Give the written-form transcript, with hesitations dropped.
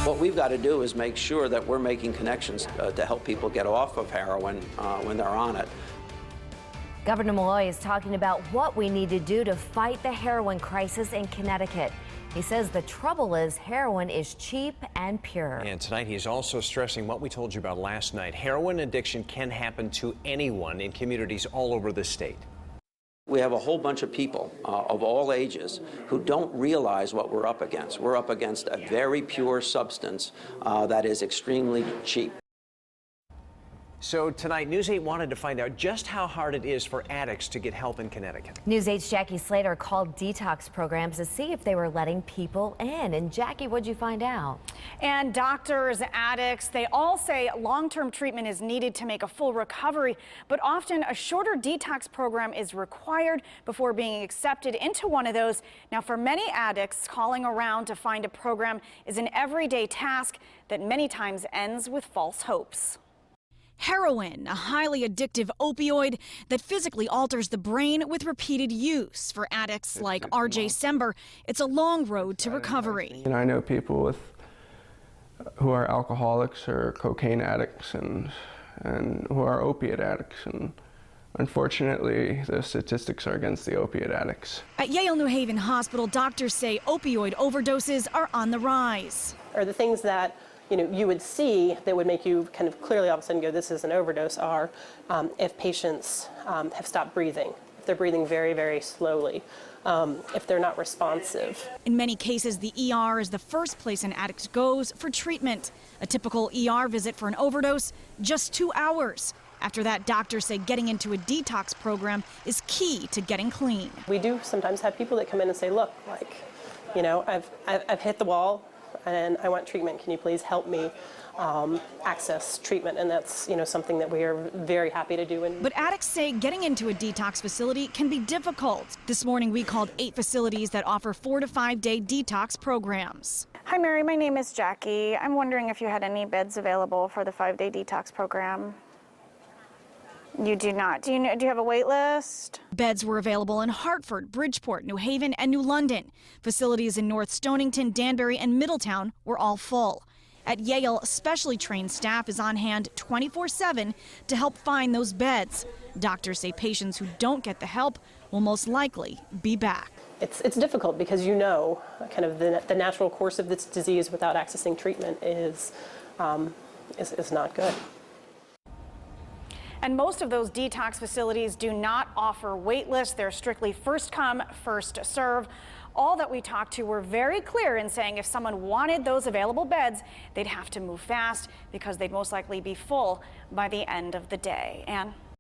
What we've got to do is make sure that we're making connections to help people get off of heroin when they're on it. Governor Malloy is talking about what we need to do to fight the heroin crisis in Connecticut. He says the trouble is heroin is cheap and pure. And tonight he's also stressing what we told you about last night. Heroin addiction can happen to anyone in communities all over the state. We have a whole bunch of people of all ages who don't realize what we're up against. We're up against a very pure substance that is extremely cheap. So tonight, News 8 wanted to find out just how hard it is for addicts to get help in Connecticut. News 8's Jackie Slater called detox programs to see if they were letting people in. And Jackie, what'd you find out? And doctors, addicts, they all say long-term treatment is needed to make a full recovery, but often a shorter detox program is required before being accepted into one of those. Now, for many addicts, calling around to find a program is an everyday task that many times ends with false hopes. Heroin, a highly addictive opioid that physically alters the brain with repeated use. For addicts like R.J. Sember, it's a long road to recovery. And I know people who are alcoholics or cocaine addicts and who are opiate addicts. And unfortunately, the statistics are against the opiate addicts. At Yale New Haven Hospital, doctors say opioid overdoses are on the rise. Or the things that you would see that would make you kind of clearly all of a sudden go, this is an overdose, are if patients have stopped breathing, if they're breathing very, very slowly, if they're not responsive. In many cases, the ER is the first place an addict goes for treatment. A typical ER visit for an overdose, just 2 hours. After that, doctors say getting into a detox program is key to getting clean. We do sometimes have people that come in and say, look, I've hit the wall, and I want treatment. Can you please help me access treatment? And that's something that we are very happy to do. But addicts say getting into a detox facility can be difficult. This morning we called 8 facilities that offer 4 to 5 day detox programs. Hi Mary, my name is Jackie. I'm wondering if you had any beds available for the 5-day detox program. You do not. Do you have a wait list? Beds were available in Hartford, Bridgeport, New Haven, and New London. Facilities in North Stonington, Danbury, and Middletown were all full. At Yale, specially trained staff is on hand 24/7 to help find those beds. Doctors say patients who don't get the help will most likely be back. It's difficult because kind of the natural course of this disease without accessing treatment is not good. And most of those detox facilities do not offer wait lists. They're strictly first come, first serve. All that we talked to were very clear in saying if someone wanted those available beds, they'd have to move fast because they'd most likely be full by the end of the day. Ann?